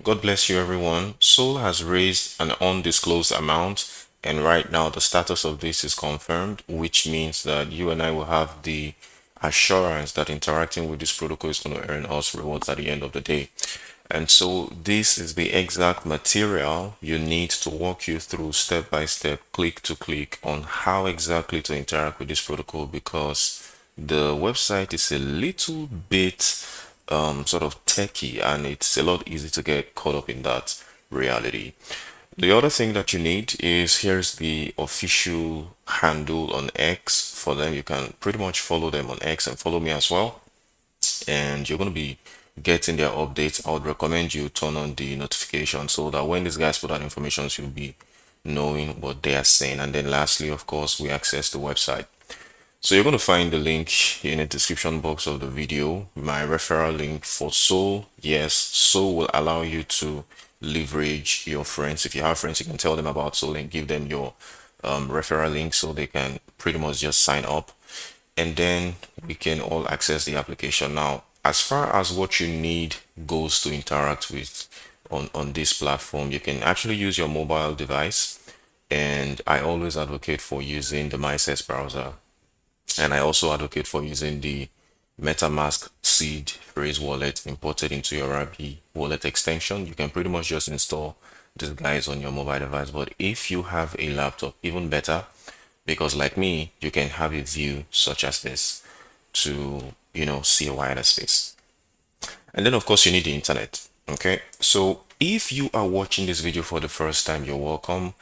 God bless you, everyone. Soul has raised an undisclosed amount, and right now the status of this is confirmed, which means that you and I will have the assurance that interacting with this protocol is going to earn us rewards at the end of the day. And so this is the exact material you need to walk you through step by step, click to click on how exactly to interact with this protocol, because the website is a little bit sort of techy, and it's a lot easy to get caught up in that reality. The other thing that you need is, here's the official handle on X for them. You can pretty much follow them on X and follow me as well, and you're going to be getting their updates. I would recommend you turn on the notification so that when these guys put out information, you'll be knowing what they are saying. And then lastly, of course, we access the website. So you're going to find the link in the description box of the video, my referral link for Soul. Yes, Soul will allow you to leverage your friends. If you have friends, you can tell them about Soul and give them your referral link so they can pretty much just sign up, and then we can all access the application. Now, as far as what you need goes to interact with on this platform, you can actually use your mobile device, and I always advocate for using the MySets browser, and I also advocate for using the MetaMask seed phrase wallet imported into your RB wallet extension. You can pretty much just install these guys on your mobile device. But if you have a laptop, even better, because like me, you can have a view such as this to, see a wider space. And then of course you need the internet. Okay, so if you are watching this video for the first time, you're welcome,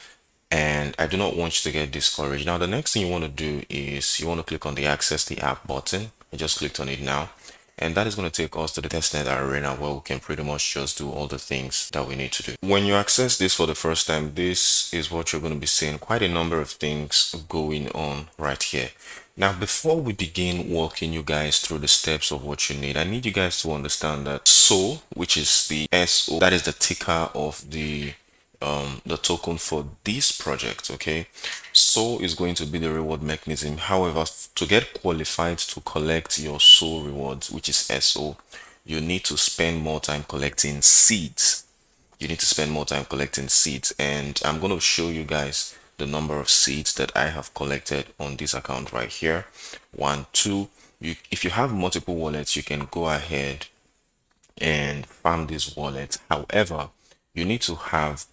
and I do not want you to get discouraged. Now, the next thing you want to do is you want to click on the access the app button. I just clicked on it now, and that is going to take us to the testnet arena where we can pretty much just do all the things that we need to do. When you access this for the first time, this is what you're going to be seeing. Quite a number of things going on right here. Now, before we begin walking you guys through the steps of what you need, I need you guys to understand that SOL, which is the SO, that is the ticker of the token for this project. Okay, SOL is going to be the reward mechanism. However, to get qualified to collect your SOL rewards, which is SO, you need to spend more time collecting seeds. You need to spend more time collecting seeds, and I'm going to show you guys the number of seeds that I have collected on this account right here. 1, 2. If you have multiple wallets, you can go ahead and farm this wallet. However, you need to have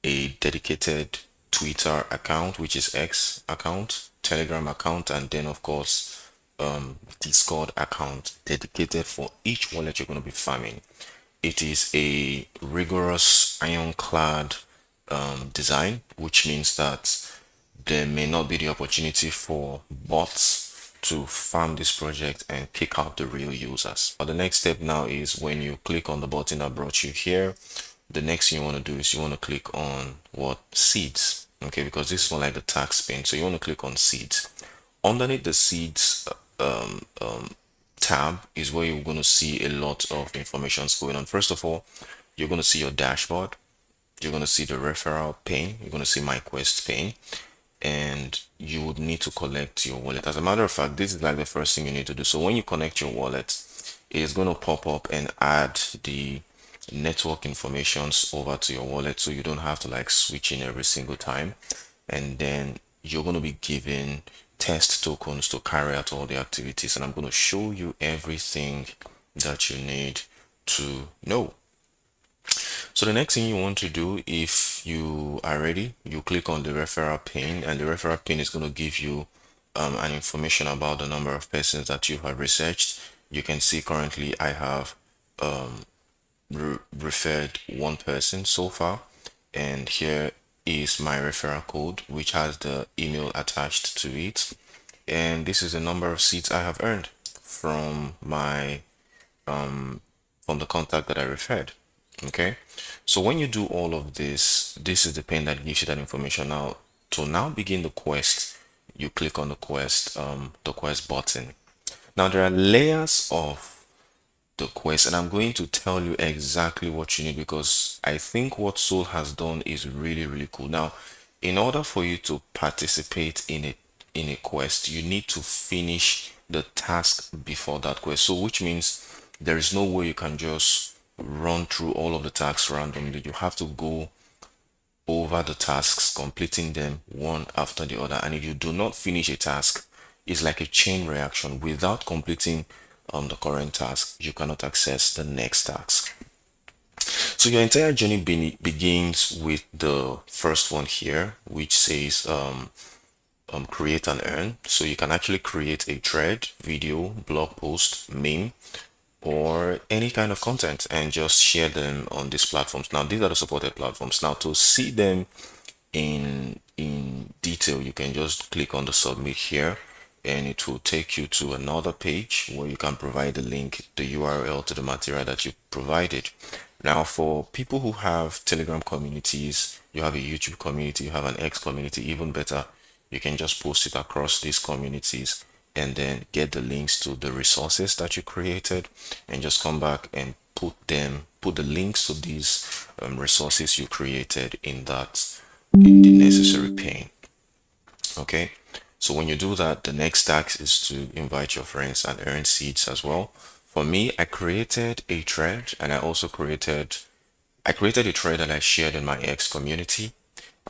a dedicated Twitter account, which is X account, Telegram account, and then of course Discord account dedicated for each wallet you're going to be farming. It is a rigorous ironclad design, which means that there may not be the opportunity for bots to farm this project and pick out the real users. But the next step now is when you click on the button that brought you here, the next thing you want to do is you want to click on what? Seeds. Okay, because this is more like the tax pin. So you want to click on seeds. Underneath the seeds tab is where you're going to see a lot of information going on. First of all, you're going to see your dashboard. You're going to see the referral pane. You're going to see my quest pane, and you would need to collect your wallet. As a matter of fact, this is like the first thing you need to do. So when you connect your wallet, it is going to pop up and add the network informations over to your wallet, so you don't have to like switch in every single time. And then you're going to be given test tokens to carry out all the activities, and I'm going to show you everything that you need to know. So the next thing you want to do, if you are ready, you click on the referral pane, and the referral pane is going to give you an information about the number of persons that you have researched. You can see currently I have referred one person so far, and here is my referral code, which has the email attached to it, and this is the number of seats I have earned from my from the contact that I referred. Okay, so when you do all of this, this is the pane that gives you that information. Now, to now begin the quest, you click on the quest button. Now there are layers of the quest, and I'm going to tell you exactly what you need, because I think what Soul has done is really cool. Now, in order for you to participate in a quest, you need to finish the task before that quest. So which means there is no way you can just run through all of the tasks randomly. You have to go over the tasks, completing them one after the other. And if you do not finish a task, it's like a chain reaction. Without completing the current task, you cannot access the next task. So your entire journey begins with the first one here, which says create and earn. So you can actually create a thread, video, blog post, meme, or any kind of content and just share them on these platforms. Now these are the supported platforms. Now to see them in detail, you can just click on the submit here and it will take you to another page where you can provide the link, the URL to the material that you provided. Now for people who have Telegram communities, you have a YouTube community, you have an X community, even better, you can just post it across these communities and then get the links to the resources that you created and just come back and put the links to these resources you created in the necessary pane. Okay, so when you do that, the next task is to invite your friends and earn seeds as well. For me, I created a thread and I created a thread that I shared in my X community,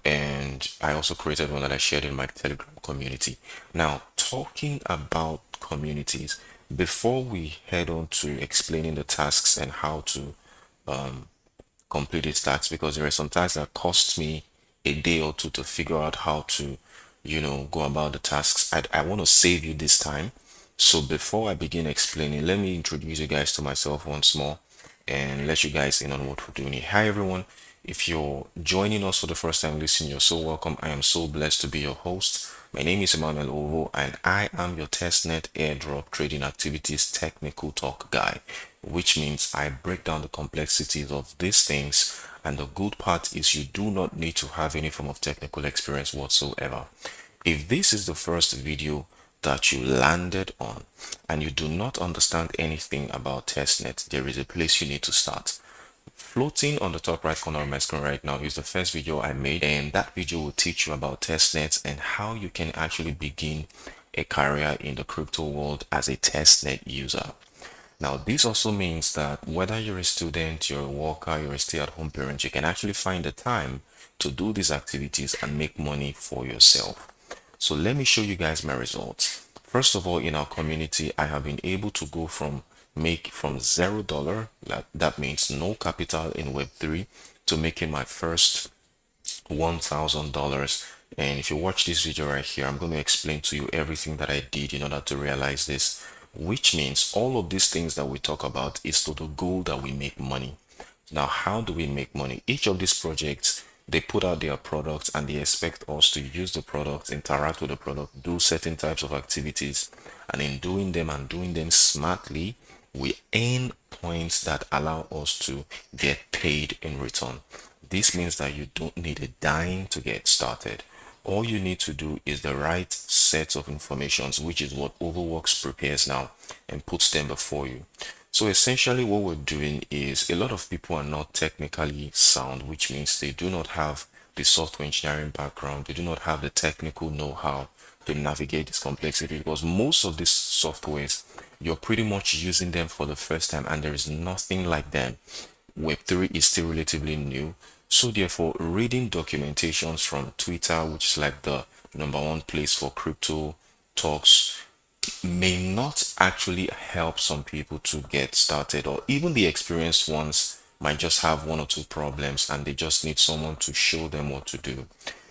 and I also created one that I shared in my Telegram community. Now, talking about communities, before we head on to explaining the tasks and how to complete these tasks, because there are some tasks that cost me a day or two to figure out how to, go about the tasks. I want to save you this time. So before I begin explaining, let me introduce you guys to myself once more and let you guys in on what we're doing here. Hi everyone. If you're joining us for the first time listening, you're so welcome. I am so blessed to be your host. My name is Emmanuel Ovo and I am your testnet airdrop trading activities technical talk guy, which means I break down the complexities of these things, and the good part is you do not need to have any form of technical experience whatsoever. If this is the first video that you landed on and you do not understand anything about testnet, there is a place you need to start. Floating on the top right corner of my screen right now is the first video I made, and that video will teach you about testnets and how you can actually begin a career in the crypto world as a testnet user. Now, this also means that whether you're a student, you're a worker, you're a stay-at-home parent, you can actually find the time to do these activities and make money for yourself. So let me show you guys my results. First of all, in our community, I have been able to go from $0, that means no capital in Web3, to making my first $1,000. And if you watch this video right here, I'm going to explain to you everything that I did in order to realize this, which means all of these things that we talk about is to the goal that we make money. Now, how do we make money? Each of these projects, they put out their products and they expect us to use the product, interact with the product, do certain types of activities, and in doing them and doing them smartly, we earn points that allow us to get paid in return. This means that you don't need a dime to get started. All you need to do is the right set of informations, which is what OVOWORks prepares now and puts them before you. So essentially what we're doing is, a lot of people are not technically sound, which means they do not have the software engineering background, they do not have the technical know-how to navigate this complexity, because most of these softwares, you're pretty much using them for the first time and there is nothing like them. Web3 is still relatively new, so therefore reading documentations from Twitter, which is like the #1 place for crypto talks, may not actually help some people to get started, or even the experienced ones might just have one or two problems and they just need someone to show them what to do.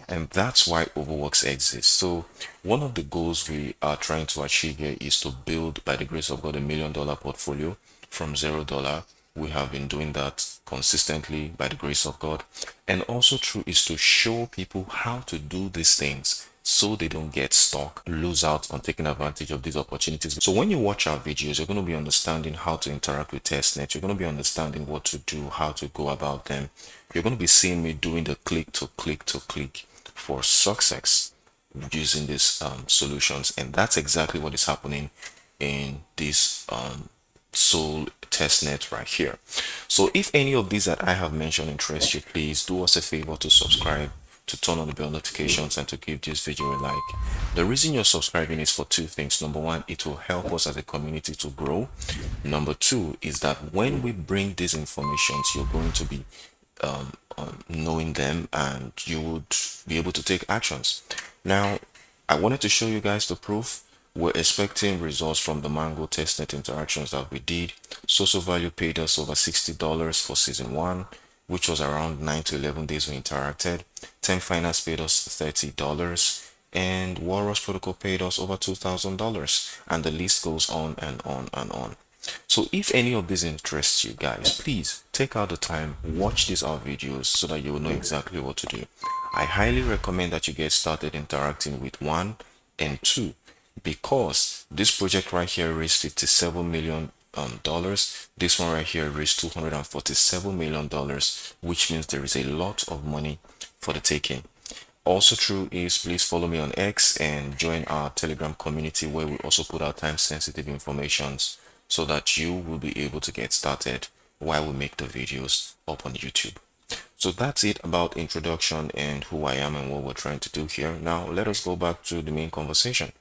And that's why Ovoworks exists. So one of the goals we are trying to achieve here is to build, by the grace of God, $1 million portfolio from $0. We have been doing that consistently by the grace of God. And also true is to show people how to do these things so they don't get stuck, lose out on taking advantage of these opportunities. So when you watch our videos, you're going to be understanding how to interact with testnet. You're going to be understanding what to do, how to go about them. You're going to be seeing me doing the click to click to click for success using these solutions, and that's exactly what is happening in this Soul Testnet right here. So if any of these that I have mentioned interest you, please do us a favor to subscribe to turn on the bell notifications, and to give this video a like. The reason you're subscribing is for two things. Number one, it will help us as a community to grow. Number two is that when we bring these informations, you're going to be knowing them, and you would be able to take actions. Now, I wanted to show you guys the proof. We're expecting results from the Mango testnet interactions that we did. Social value paid us over $60 for season 1, which was around 9 to 11 days we interacted. 10 Finance paid us $30, and Walrus Protocol paid us over $2,000, and the list goes on and on and on. So if any of these interests you guys, please take out the time, watch these our videos so that you will know exactly what to do. I highly recommend that you get started interacting with 1 and 2, because this project right here raised $57 million. This one right here raised $247 million, which means there is a lot of money for the taking. Also true is, please follow me on X and join our Telegram community, where we also put out time sensitive informations so that you will be able to get started while we make the videos up on YouTube. So that's it about introduction and who I am and what we're trying to do here. Now let us go back to the main conversation.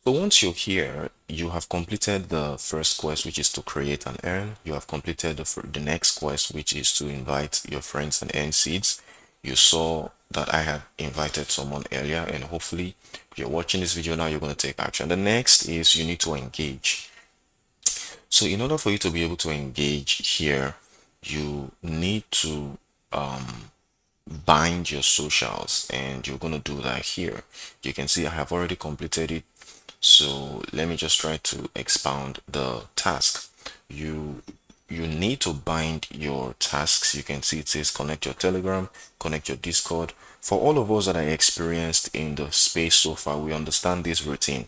So once you're here, you have completed the first quest, which is to create and earn. You have completed the next quest, which is to invite your friends and earn seeds. You saw that I had invited someone earlier, and hopefully you're watching this video now, you're going to take action. The next is you need to engage. So in order for you to be able to engage here, you need to bind your socials, and you're going to do that here. You can see I have already completed it. So let me just try to expound the task. You need to bind your tasks. You can see it says connect your Telegram, connect your Discord. For all of us that are experienced in the space so far, we understand this routine.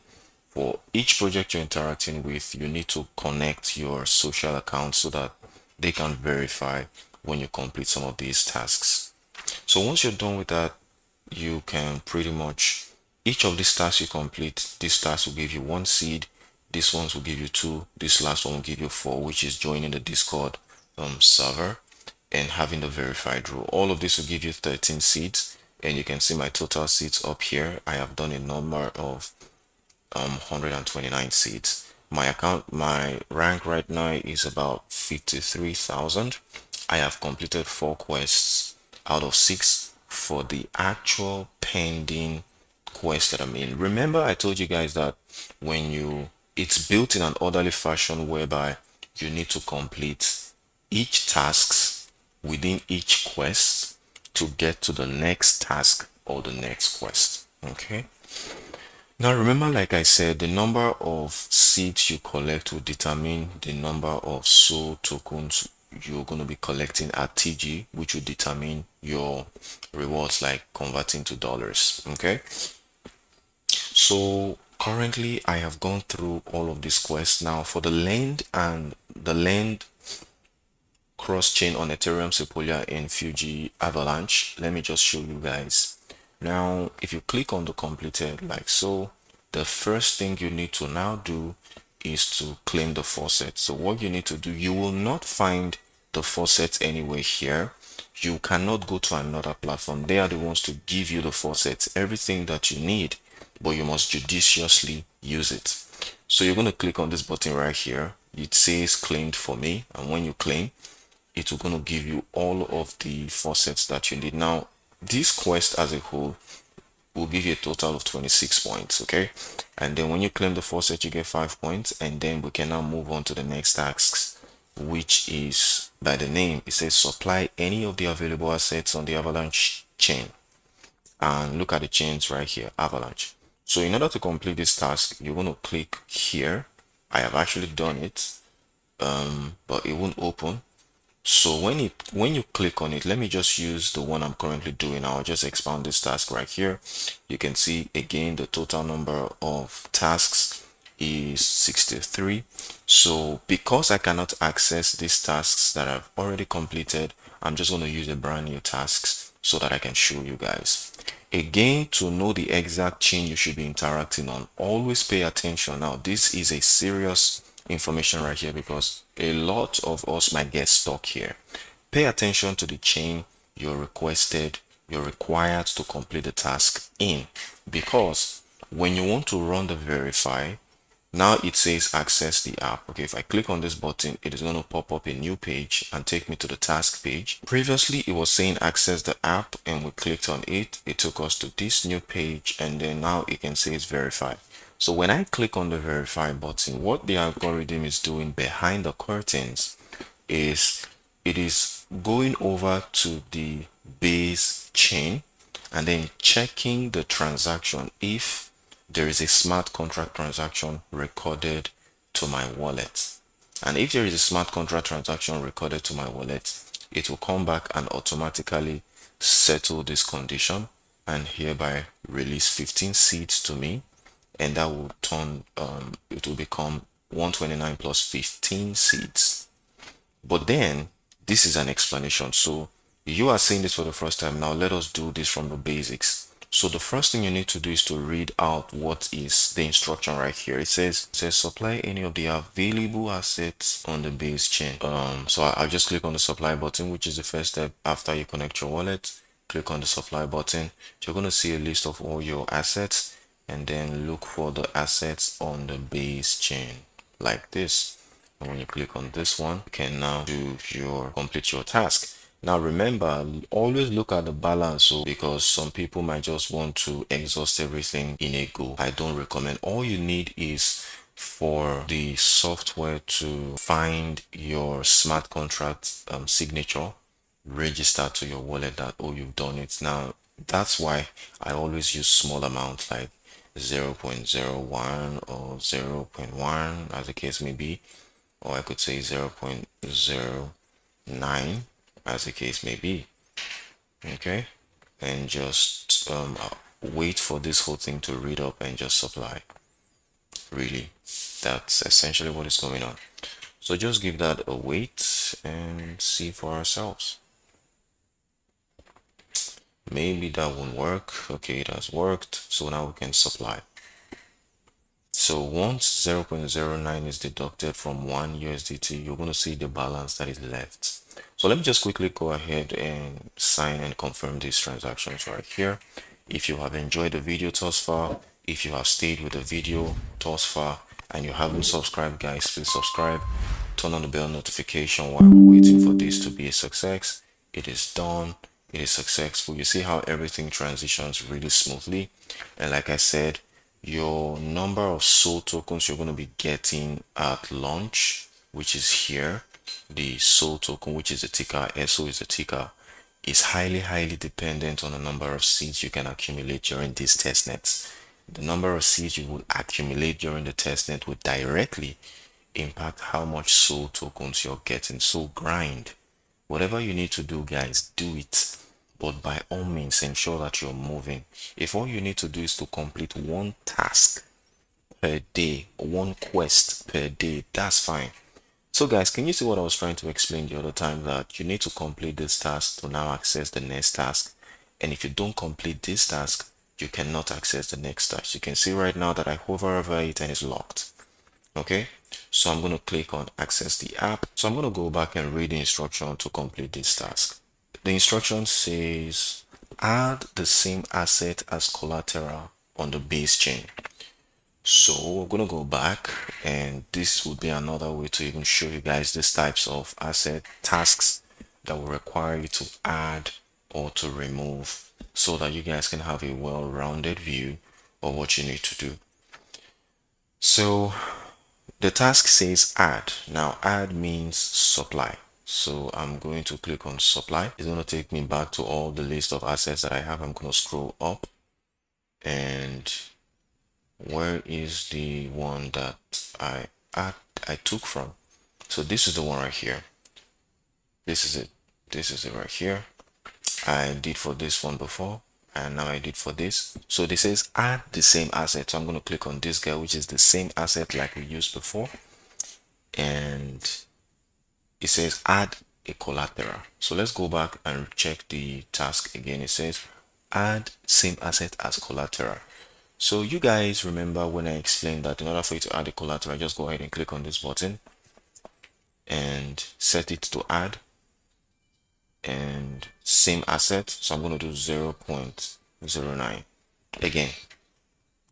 For each project you're interacting with, you need to connect your social accounts so that they can verify when you complete some of these tasks. So once you're done with that, you can pretty much, each of these tasks you complete, this task will give you 1 seed, this ones will give you 2, this last one will give you 4, which is joining the Discord server and having the verified role. All of this will give you 13 seeds, and you can see my total seeds up here. I have done a number of 129 seeds. My rank right now is about 53,000. I have completed 4 quests out of 6 for the actual pending quest that I'm in. Remember, I told you guys that it's built in an orderly fashion whereby you need to complete each tasks within each quest to get to the next task or the next quest. Okay. Now remember, like I said, the number of seeds you collect will determine the number of soul tokens you're going to be collecting at TG, which will determine your rewards, like converting to dollars. Okay. So currently I have gone through all of these quests. Now for the land and the land cross chain on Ethereum, Sepolia, and Fuji Avalanche, let me just show you guys. Now if you click on the completed like so, the first thing you need to now do is to claim the faucet. So what you need to do, you will not find the faucets anywhere here. You cannot go to another platform. They are the ones to give you the faucets, everything that you need, but you must judiciously use it. So you're going to click on this button right here. It says claimed for me, and when you claim, it will going to give you all of the faucets that you need. Now this quest as a whole will give you a total of 26 points. Okay, and then when you claim the faucet, you get 5 points, and then we can now move on to the next tasks, which is by the name. It says supply any of the available assets on the Avalanche chain, and look at the chains right here, Avalanche. So in order to complete this task, you're going to click here. I have actually done it, but it won't open. So when you click on it, let me just use the one I'm currently doing. I'll just expand this task right here. You can see again the total number of tasks is 63. So because I cannot access these tasks that I've already completed, I'm just going to use a brand new tasks so that I can show you guys. Again, to know the exact chain you should be interacting on, always pay attention. Now this is a serious information right here, because a lot of us might get stuck here. Pay attention to the chain you're requested you're required to complete the task in, because when you want to run the verify, now it says access the app. Okay, if I click on this button, it is going to pop up a new page and take me to the task page. Previously it was saying access the app, and we clicked on it, it took us to this new page, and then now it can say it's verified. So when I click on the verify button, what the algorithm is doing behind the curtains is it is going over to the base chain and then checking the transaction if there is a smart contract transaction recorded to my wallet. And if there is a smart contract transaction recorded to my wallet, it will come back and automatically settle this condition and hereby release 15 seeds to me, and that will turn it will become 129 plus 15 seeds. But then this is an explanation. So you are saying this for the first time. Now let us do this from the basics. So the first thing you need to do is to read out what is the instruction right here. It says supply any of the available assets on the base chain. So I'll just click on the supply button, which is the first step after you connect your wallet. Click on the supply button. You're going to see a list of all your assets, and then look for the assets on the base chain like this. And when you click on this one, you can now complete your task. Now remember, always look at the balance, so because some people might just want to exhaust everything in a go. I don't recommend. All you need is for the software to find your smart contract signature, register to your wallet that, oh, you've done it. Now that's why I always use small amounts like 0.01 or 0.1 as the case may be, or I could say 0.09 as the case may be. Okay, and just wait for this whole thing to read up and just supply. Really, that's essentially what is going on. So just give that a wait and see for ourselves. Maybe that won't work. Okay, it has worked, so now we can supply. So once 0.09 is deducted from 1 USDT, you're going to see the balance that is left. So let me just quickly go ahead and sign and confirm these transactions right here. If you have enjoyed the video thus far, if you have stayed with the video thus far, and you haven't subscribed, guys, please subscribe. Turn on the bell notification while we're waiting for this to be a success. It is done. It is successful. You see how everything transitions really smoothly. And like I said, your number of soul tokens you're going to be getting at launch, which is here, the soul token, which is the ticker, SO is the ticker, is highly dependent on the number of seeds you can accumulate during these testnets. The number of seeds you will accumulate during the testnet will directly impact how much soul tokens you're getting. So grind. Whatever you need to do, guys, do it. But by all means, ensure that you're moving. If all you need to do is to complete one task per day, one quest per day, that's fine. So guys, can you see what I was trying to explain the other time, that you need to complete this task to now access the next task? And if you don't complete this task, you cannot access the next task. You can see right now that I hover over it and it's locked. Okay, so I'm going to click on access the app. So I'm going to go back and read the instruction to complete this task. The instruction says add the same asset as collateral on the base chain. So we're going to go back, and this would be another way to even show you guys these types of asset tasks that will require you to add or to remove, so that you guys can have a well-rounded view of what you need to do. So the task says add. Now add means supply. So I'm going to click on supply. It's going to take me back to all the list of assets that I have. I'm going to scroll up, and where is the one that I took from? So this is the one right here. This is it. This is it right here. I did for this one before, and now I did for this. So this says add the same asset. So I'm going to click on this guy, which is the same asset like we used before, and it says add a collateral. So let's go back and check the task again. It says add same asset as collateral. So you guys remember when I explained that in order for you to add a collateral, just go ahead and click on this button and set it to add, and same asset, so I'm going to do 0.09. Again,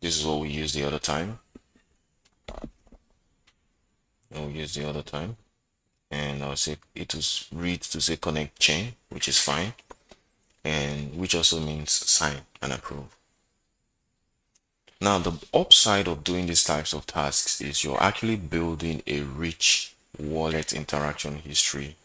this is what we used the other time. We'll use the other time, and I'll say it was read to say connect chain, which is fine, and which also means sign and approve. Now, the upside of doing these types of tasks is you're actually building a rich wallet interaction history.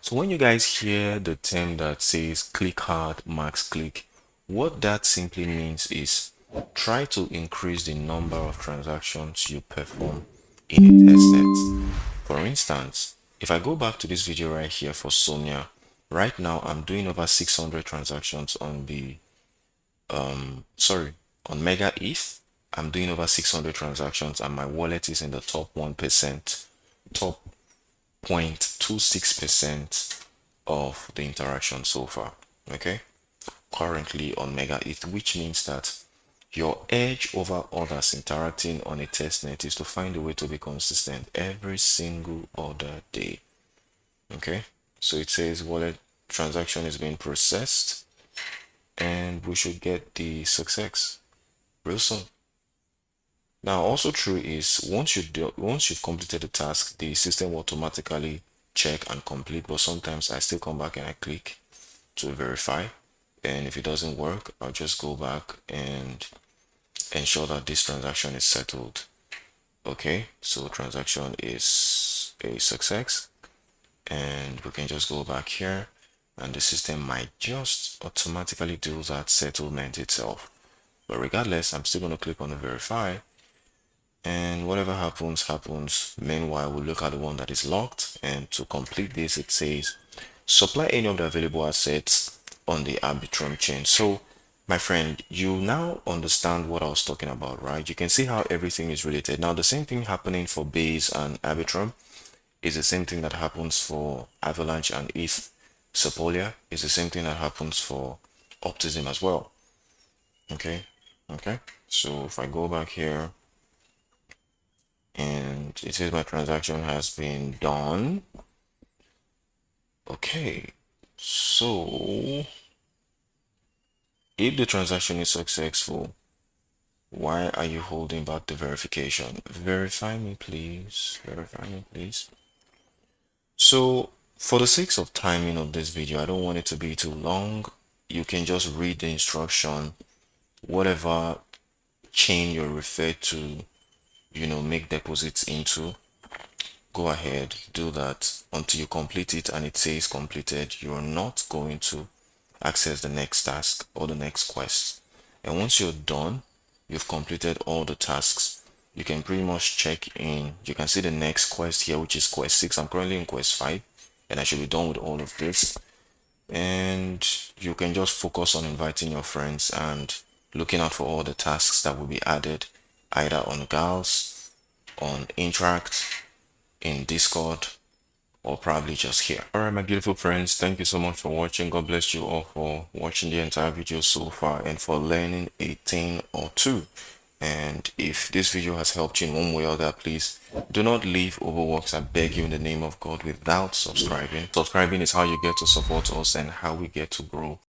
So when you guys hear the term that says click hard, max click, what that simply means is try to increase the number of transactions you perform in a testnet. For instance, if I go back to this video right here for Somnia, right now I'm doing over 600 transactions on the on MegaETH. I'm doing over 600 transactions and my wallet is in the top 1%, top 0.26% of the interaction so far. Okay, currently on MegaETH, which means that your edge over others interacting on a testnet is to find a way to be consistent every single other day. Okay, so it says wallet transaction is being processed and we should get the success real soon. Now, also true is once you've completed the task, the system will automatically check and complete. But sometimes I still come back and I click to verify, and if it doesn't work, I'll just go back and ensure that this transaction is settled. Okay, so transaction is a success, and we can just go back here, and the system might just automatically do that settlement itself. But regardless, I'm still going to click on the verify, and whatever happens. Meanwhile, we'll look at the one that is locked, and to complete this, it says supply any of the available assets on the Arbitrum chain. So my friend, you now understand what I was talking about, right? You can see how everything is related. Now the same thing happening for Base and Arbitrum is the same thing that happens for Avalanche and ETH. Sepolia is the same thing that happens for Optimism as well. Okay, so if I go back here and it says my transaction has been done. Okay, so if the transaction is successful, why are you holding back the verification? Verify me, please. Verify me, please. So for the sake of timing of this video, I don't want it to be too long. You can just read the instruction, whatever chain you're referred to, make deposits into. Go ahead, do that until you complete it and it says completed. You're not going to access the next task or the next quest. And once you're done, you've completed all the tasks, you can pretty much check in. You can see the next quest here, which is quest 6. I'm currently in quest 5 and I should be done with all of this. And you can just focus on inviting your friends and looking out for all the tasks that will be added either on Gals, on Interact, in Discord, or probably just here. Alright, my beautiful friends, thank you so much for watching. God bless you all for watching the entire video so far and for learning a thing or two. And if this video has helped you in one way or other, please do not leave OVOWORKS, I beg you, in the name of God, without subscribing. Subscribing is how you get to support us and how we get to grow.